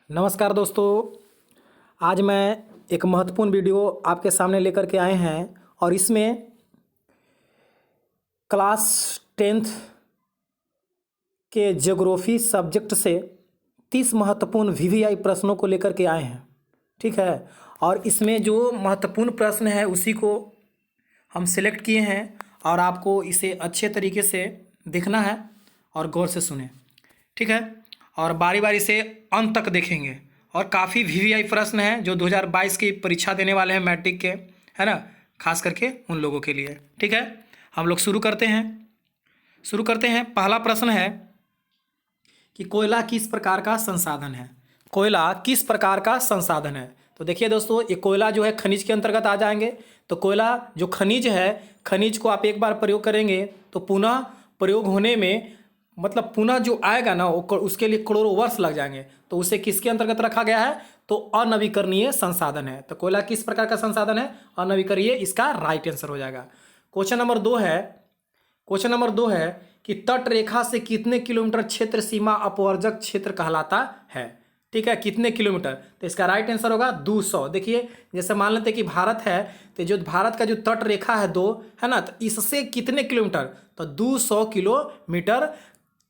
नमस्कार दोस्तों। आज मैं एक महत्वपूर्ण वीडियो आपके सामने लेकर के आए हैं और इसमें क्लास 10th के ज्योग्राफी सब्जेक्ट से 30 महत्वपूर्ण वीवीआई प्रश्नों को लेकर के आए हैं। ठीक है, और इसमें जो महत्वपूर्ण प्रश्न है उसी को हम सिलेक्ट किए हैं और आपको इसे अच्छे तरीके से देखना है और गौर से सुने। ठीक है, और बारी बारी से अंत तक देखेंगे और काफ़ी वीवीआई प्रश्न हैं जो 2022 की परीक्षा देने वाले हैं मैट्रिक के, है ना, खास करके उन लोगों के लिए। ठीक है, हम लोग शुरू करते हैं। पहला प्रश्न है कि कोयला किस प्रकार का संसाधन है। कोयला किस प्रकार का संसाधन है? तो देखिए दोस्तों, ये कोयला जो है खनिज के अंतर्गत आ जाएंगे। तो कोयला जो खनिज है, खनिज को आप एक बार प्रयोग करेंगे तो पुनः प्रयोग होने में मतलब पुनः जो आएगा ना वो उसके लिए करोड़ों वर्ष लग जाएंगे। तो उसे किसके अंतर्गत रखा गया है? तो अनवीकरणीय संसाधन है। तो कोयला किस प्रकार का संसाधन है? अनवीकरणीय, इसका राइट आंसर हो जाएगा। क्वेश्चन नंबर दो है कि तट रेखा से कितने किलोमीटर क्षेत्र सीमा अपवर्जक क्षेत्र कहलाता है। ठीक है, कितने किलोमीटर? तो इसका राइट आंसर होगा 200। देखिए, जैसे मान लेते हैं कि भारत है, तो जो भारत का जो तट रेखा है 2 है ना, तो इससे कितने किलोमीटर? तो 200 किलोमीटर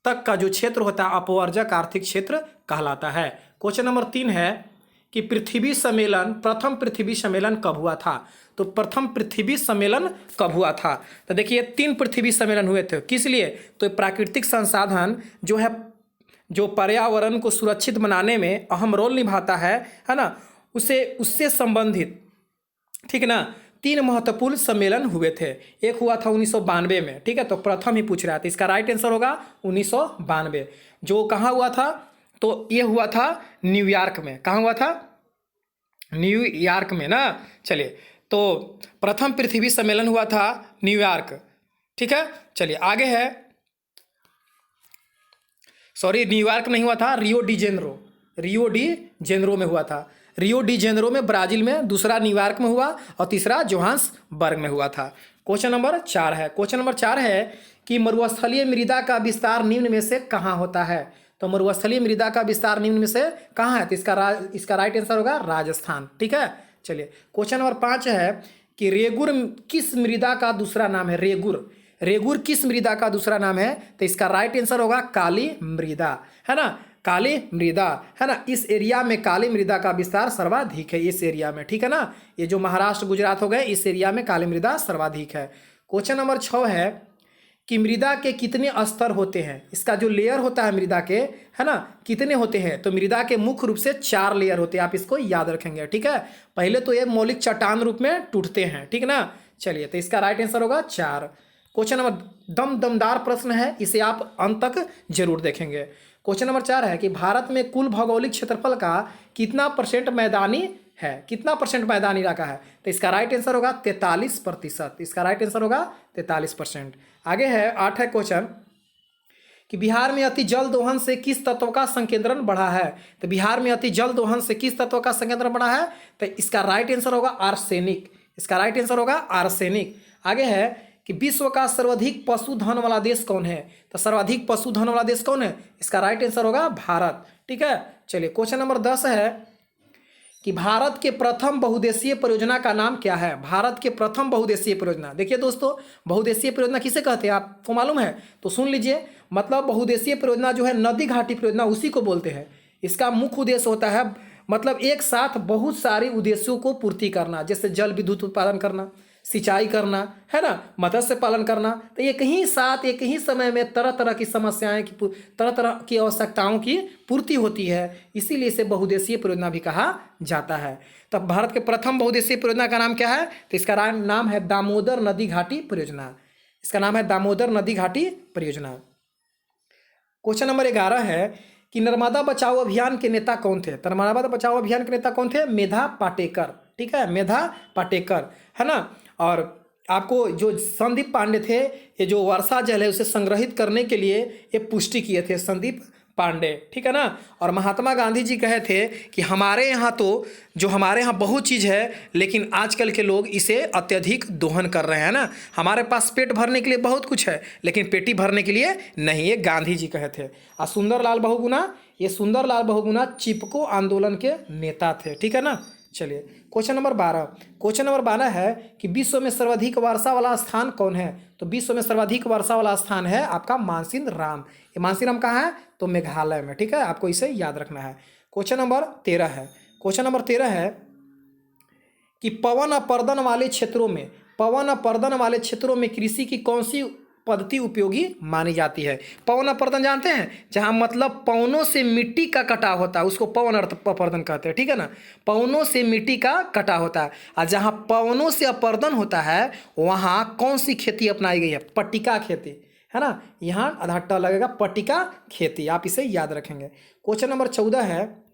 तक का जो क्षेत्र होता है अपवर्जक आर्थिक क्षेत्र कहलाता है। क्वेश्चन नंबर 3 है कि प्रथम पृथ्वी सम्मेलन कब हुआ था। तो प्रथम पृथ्वी सम्मेलन कब हुआ था? तो देखिए 3 पृथ्वी सम्मेलन हुए थे। किस लिए? तो प्राकृतिक संसाधन जो है, जो पर्यावरण को सुरक्षित बनाने में अहम रोल निभाता है ना, उससे संबंधित, ठीक है ना, 3 महत्वपूर्ण सम्मेलन हुए थे। एक हुआ था 1992 में। ठीक है, तो प्रथम ही पूछ रहा था, इसका राइट आंसर होगा 1992। जो कहाँ हुआ था? तो ये हुआ था न्यूयॉर्क में। कहाँ हुआ था? न्यूयॉर्क में ना। चलिए, तो प्रथम पृथ्वी सम्मेलन हुआ था न्यूयॉर्क। ठीक है, चलिए आगे है। सॉरी, न्यूयॉर्क नहीं हुआ था, रियो डी जेनेरो में हुआ था। रियो डी जेनेरो में ब्राजील में, दूसरा न्यूयॉर्क में हुआ और तीसरा जोहान्सबर्ग में हुआ था। क्वेश्चन नंबर 4 है कि मरुस्थलीय मृदा का विस्तार निम्न में से कहाँ होता है। तो मरुस्थलीय मृदा का विस्तार निम्न में से कहाँ है? तो इसका राइट आंसर होगा राजस्थान। ठीक है, चलिए क्वेश्चन नंबर 5 है कि रेगुर किस मृदा का दूसरा नाम है। रेगुर किस मृदा का दूसरा नाम है? तो इसका राइट आंसर होगा काली मृदा, है ना, काली मृदा, है ना। इस एरिया में काली मृदा का विस्तार सर्वाधिक है, इस एरिया में। ठीक है ना, ये जो महाराष्ट्र गुजरात हो गए, इस एरिया में काली मृदा सर्वाधिक है। क्वेश्चन नंबर 6 है कि मृदा के कितने स्तर होते हैं। इसका जो लेयर होता है मृदा के, है ना, कितने होते हैं? तो मृदा के मुख्य रूप से 4 लेयर होते हैं, आप इसको याद रखेंगे। ठीक है, पहले तो ये मौलिक चट्टान रूप में टूटते हैं। ठीक है ना, चलिए, तो इसका राइट आंसर होगा 4। क्वेश्चन नंबर दमदार प्रश्न है, इसे आप अंत तक जरूर देखेंगे। क्वेश्चन नंबर 4 है कि भारत में कुल भौगोलिक क्षेत्रफल का कितना परसेंट मैदानी है, कितना परसेंट मैदानी इलाका है? तो इसका राइट आंसर होगा 43%। इसका राइट आंसर होगा 43%। आगे है 8 है क्वेश्चन कि बिहार में अति जल दोहन से किस तत्व का संकेंद्रण बढ़ा है। तो बिहार में अति जल दोहन से किस तत्व का संकेंद्रण बढ़ा है? तो इसका राइट आंसर होगा आर्सेनिक। इसका राइट आंसर होगा आर्सेनिक। आगे है कि विश्व का सर्वाधिक पशुधन वाला देश कौन है। तो सर्वाधिक पशुधन वाला देश कौन है? इसका राइट आंसर होगा भारत। ठीक है, चलिए क्वेश्चन नंबर 10 है कि भारत के प्रथम बहुउद्देशीय परियोजना का नाम क्या है। भारत के प्रथम बहुउद्देशीय परियोजना, देखिए दोस्तों, बहुउद्देशीय परियोजना किसे कहते हैं आपको मालूम है? तो सुन लीजिए, मतलब बहुउद्देशीय परियोजना जो है नदी घाटी परियोजना उसी को बोलते हैं। इसका मुख्य उद्देश्य होता है मतलब एक साथ बहुत सारे उद्देश्यों को पूर्ति करना, जैसे जल विद्युत उत्पादन करना, सिंचाई करना, है ना, मत्स्य पालन करना। तो एक ही समय में तरह तरह की समस्याएं की, तरह तरह की आवश्यकताओं की पूर्ति होती है, इसीलिए इसे बहुउद्देशीय परियोजना भी कहा जाता है। तो भारत के प्रथम बहुउद्देशीय परियोजना का नाम क्या है? तो इसका नाम है दामोदर नदी घाटी परियोजना। इसका नाम है दामोदर नदी घाटी परियोजना। क्वेश्चन नंबर 11 है कि नर्मदा बचाओ अभियान के नेता कौन थे। तो नर्मदा बचाओ अभियान के नेता कौन थे? मेधा पाटेकर। ठीक है, मेधा पाटेकर, है ना। और आपको जो संदीप पांडे थे, ये जो वर्षा जल है उसे संग्रहित करने के लिए ये पुष्टि किए थे संदीप पांडे। ठीक है ना। और महात्मा गांधी जी कहे थे कि हमारे यहाँ बहुत चीज़ है, लेकिन आजकल के लोग इसे अत्यधिक दोहन कर रहे हैं ना। हमारे पास पेट भरने के लिए बहुत कुछ है, लेकिन पेटी भरने के लिए नहीं, ये गांधी जी कहे थे। और सुंदरलाल बहुगुणा ये सुंदरलाल बहुगुणा चिपको आंदोलन के नेता थे, ठीक है ना। चलिए क्वेश्चन नंबर 12। क्वेश्चन नंबर 12 है कि विश्व में सर्वाधिक वर्षा वाला स्थान कौन है। तो विश्व में सर्वाधिक वर्षा वाला स्थान है आपका मानसिंह राम कहाँ है, तो मेघालय में, ठीक है, आपको इसे याद रखना है। क्वेश्चन नंबर 13 है। क्वेश्चन नंबर 13 है कि पवन अपर्दन वाले क्षेत्रों में कृषि की कौन सी पद्धति उपयोगी मानी जाती है। पवन अपर्दन जानते हैं, जहां मतलब पवनों से मिट्टी का कटाव होता है उसको पवन अपर्दन कहते हैं, ठीक है ना। पवनों से मिट्टी का कटाव होता है, और जहां पवनों से अपर्दन होता है वहां कौन सी खेती अपनाई गई है, पट्टिका खेती, है ना। यहाँ आधा ट लगेगा, पट्टिका खेती, आप इसे याद रखेंगे। क्वेश्चन नंबर 14 है।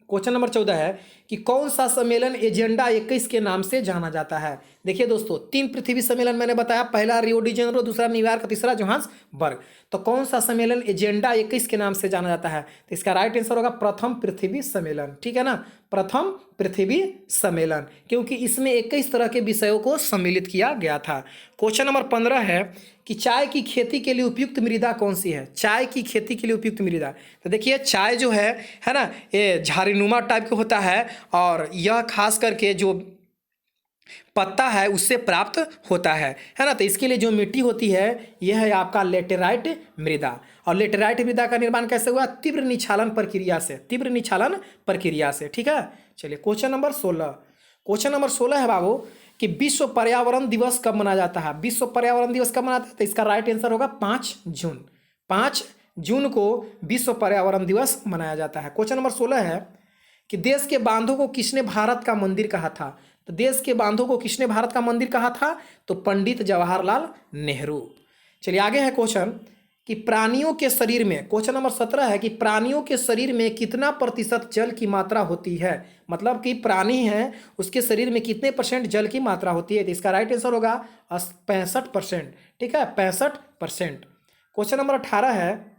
क्वेश्चन नंबर 14 है कि कौन सा सम्मेलन एजेंडा 21 के नाम से जाना जाता है। देखिए दोस्तों, 3 पृथ्वी सम्मेलन मैंने बताया, पहला रियो डी जेनेरो, दूसरा न्यूयॉर्क, तीसरा जोहान्सबर्ग। तो कौन सा सम्मेलन एजेंडा 21 के नाम से जाना जाता है, तो इसका राइट आंसर होगा प्रथम पृथ्वी सम्मेलन, ठीक है ना, प्रथम पृथ्वी सम्मेलन, क्योंकि इसमें 21 तरह के विषयों को सम्मिलित किया गया था। क्वेश्चन नंबर 15 है कि चाय की खेती के लिए उपयुक्त मृदा कौन सी है। चाय की खेती के लिए उपयुक्त मृदा, तो देखिए चाय जो है ना, ये झाड़ीनुमा टाइप का होता है, और यह खास करके जो पत्ता है उससे प्राप्त होता है ना। तो इसके लिए जो मिट्टी होती है यह है आपका लेटेराइट मृदा। और लेटेराइट मृदा का निर्माण कैसे हुआ, तीव्र निक्षालन प्रक्रिया से, ठीक है। चलिए क्वेश्चन नंबर 16। क्वेश्चन नंबर 16 है बाबू कि विश्व पर्यावरण दिवस कब मनाया जाता है। विश्व पर्यावरण दिवस कब मनाता है, तो इसका राइट आंसर होगा 5 जून। 5 जून को विश्व पर्यावरण दिवस मनाया जाता है। क्वेश्चन नंबर 16 है कि देश के बांधों को किसने भारत का मंदिर कहा था। तो देश के बांधों को किसने भारत का मंदिर कहा था, तो पंडित जवाहरलाल नेहरू। चलिए आगे है क्वेश्चन कि प्राणियों के शरीर में, क्वेश्चन नंबर 17 है कि प्राणियों के शरीर में कितना प्रतिशत जल की मात्रा होती है। मतलब कि प्राणी है उसके शरीर में कितने % जल की मात्रा होती है, तो इसका राइट आंसर होगा 65%, ठीक है, 65%। क्वेश्चन नंबर 18 है।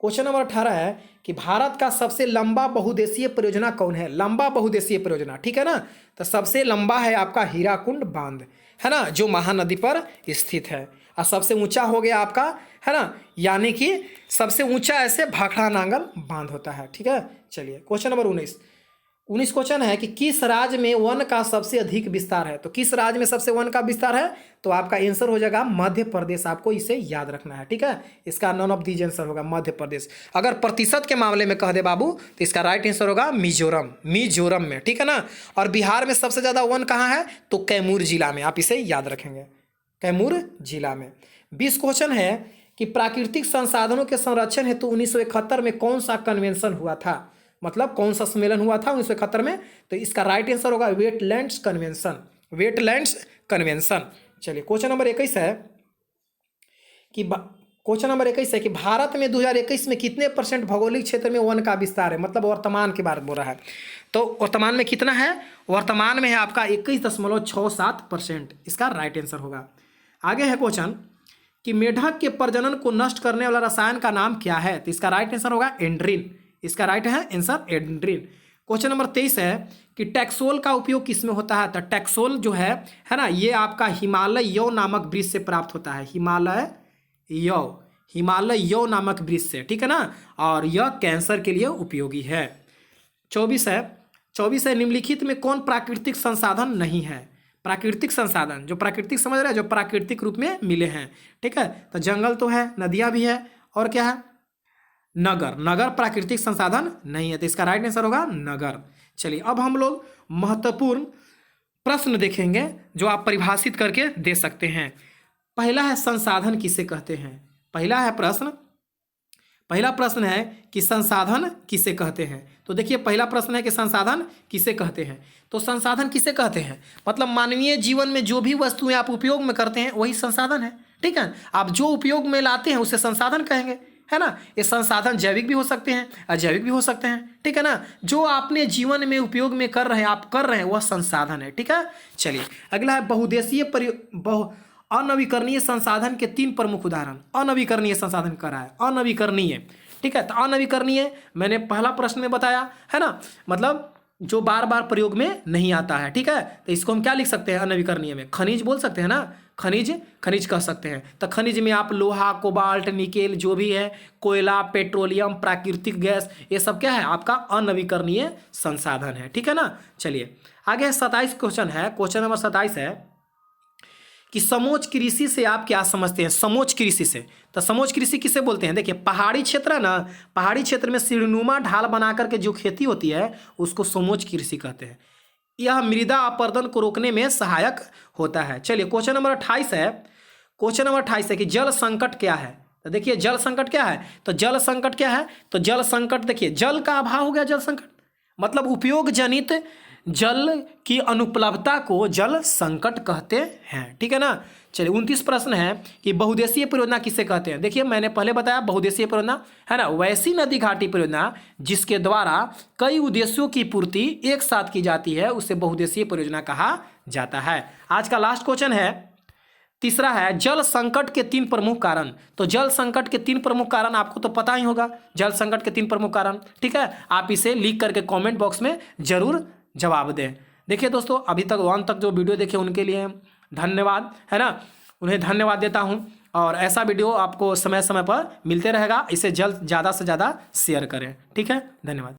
क्वेश्चन नंबर 18 है कि भारत का सबसे लंबा बहुउद्देशीय परियोजना कौन है। लंबा बहुउद्देशीय परियोजना, ठीक है ना, तो सबसे लंबा है आपका हीराकुंड बांध, है ना, जो महानदी पर स्थित है। और सबसे ऊंचा हो गया आपका, है ना, यानी कि सबसे ऊंचा ऐसे भाखड़ा नांगल बांध होता है, ठीक है। चलिए क्वेश्चन नंबर 19 क्वेश्चन है कि किस राज्य में वन का सबसे अधिक विस्तार है। तो किस राज्य में सबसे वन का विस्तार है, तो आपका आंसर हो जाएगा मध्य प्रदेश। आपको इसे याद रखना है, ठीक है। इसका नन ऑफ दीज आंसर होगा मध्य प्रदेश। अगर प्रतिशत के मामले में कह दे बाबू तो इसका राइट आंसर होगा मिजोरम में, ठीक है ना। और बिहार में सबसे ज़्यादा वन कहाँ है, तो कैमूर जिला में, आप इसे याद रखेंगे, कैमूर जिला में। 20 क्वेश्चन है कि प्राकृतिक संसाधनों के संरक्षण हेतु 1971 में कौन सा कन्वेंशन हुआ था। मतलब कौन सा सम्मेलन हुआ था 1971 में, तो इसका राइट आंसर होगा वेटलैंड्स कन्वेंशन। चलिए क्वेश्चन नंबर 21 है कि भारत में 2021 में कितने % भौगोलिक क्षेत्र में वन का विस्तार है। मतलब वर्तमान के बारे में बोल रहा है, तो वर्तमान में कितना है, वर्तमान में है आपका 21.67%, इसका राइट आंसर होगा। आगे है क्वेश्चन कि मेढक के प्रजनन को नष्ट करने वाला रसायन का नाम क्या है, तो इसका राइट आंसर होगा एंड्रीन, इसका राइट है आंसर एंड्रीन। क्वेश्चन नंबर 23 है कि टैक्सोल का उपयोग किसमें होता है। तो टैक्सोल जो है ना, ये आपका हिमालय यौ नामक वृक्ष से प्राप्त होता है, हिमालय यौ नामक वृक्ष से, ठीक है ना। और यह कैंसर के लिए उपयोगी है। 24 है निम्नलिखित में कौन प्राकृतिक संसाधन नहीं है। प्राकृतिक संसाधन, जो प्राकृतिक समझ रहे हैं, जो प्राकृतिक रूप में मिले हैं, ठीक है। तो जंगल तो है, नदियां भी है, और क्या है, नगर प्राकृतिक संसाधन नहीं है, तो इसका राइट आंसर होगा नगर। चलिए अब हम लोग महत्वपूर्ण प्रश्न देखेंगे जो आप परिभाषित करके दे सकते हैं। पहला है संसाधन किसे कहते हैं। पहला प्रश्न है कि संसाधन किसे कहते हैं। तो देखिए पहला प्रश्न है कि संसाधन किसे कहते हैं। तो संसाधन किसे कहते हैं, मतलब मानवीय जीवन में जो भी वस्तुएं आप उपयोग में करते हैं वही संसाधन है, ठीक है। आप जो उपयोग में लाते हैं उसे संसाधन कहेंगे, है ना। ये संसाधन जैविक भी हो सकते हैं, अजैविक भी हो सकते हैं, ठीक है ना। जो आपने जीवन में उपयोग में कर रहे हैं वह संसाधन है, ठीक है। चलिए अगला है बहुउद्देशीय अनवीकरणीय संसाधन के 3 प्रमुख उदाहरण। अनवीकरणीय संसाधन कर रहा है, अनवीकरणीय, ठीक है। तो अनवीकरणीय मैंने पहला प्रश्न में बताया, है ना, मतलब जो बार बार प्रयोग में नहीं आता है। ठीक है, तो इसको हम क्या लिख सकते हैं अनवीकरणीय में? खनिज बोल सकते हैं ना, खनिज कह सकते हैं। तो खनिज में आप लोहा, कोबाल्ट, निकेल जो भी है, कोयला, पेट्रोलियम, प्राकृतिक गैस, ये सब क्या है आपका अनवीकरणीय संसाधन है। ठीक है ना। चलिए आगे 27 क्वेश्चन है। क्वेश्चन नंबर 27 है कि समोच्च कृषि से आप क्या समझते हैं? समोच्च कृषि से, तो समोच्च कृषि किसे बोलते हैं? देखिए पहाड़ी क्षेत्र है ना, पहाड़ी क्षेत्र में सीढ़ीनुमा ढाल बना करके जो खेती होती है उसको समोच्च कृषि कहते हैं। यह मृदा अपरदन को रोकने में सहायक होता है। चलिए क्वेश्चन नंबर 28 है। क्वेश्चन नंबर 28 है कि जल संकट क्या है? तो देखिए जल संकट क्या है, तो जल संकट क्या है, तो जल संकट देखिए जल का अभाव हो गया। जल संकट मतलब उपयोग जनित जल की अनुपलब्धता को जल संकट कहते हैं। ठीक है ना। चलिए 29 प्रश्न है कि बहुउद्देशीय परियोजना किसे कहते हैं? देखिए मैंने पहले बताया बहुउद्देशीय परियोजना है ना, वैसी नदी घाटी परियोजना जिसके द्वारा कई उद्देश्यों की पूर्ति एक साथ की जाती है उसे बहुउद्देशीय परियोजना कहा जाता है। आज का लास्ट क्वेश्चन है, तीसरा है जल संकट के 3 प्रमुख कारण। तो जल संकट के 3 प्रमुख कारण आपको तो पता ही होगा, जल संकट के 3 प्रमुख कारण। ठीक है, आप इसे लिख करके कमेंट बॉक्स में जरूर जवाब दें। देखिए दोस्तों अभी तक 1 तक जो वीडियो देखे उनके लिए धन्यवाद, है ना, उन्हें धन्यवाद देता हूं। और ऐसा वीडियो आपको समय समय पर मिलते रहेगा, इसे जल्द ज़्यादा से ज़्यादा शेयर करें। ठीक है, धन्यवाद।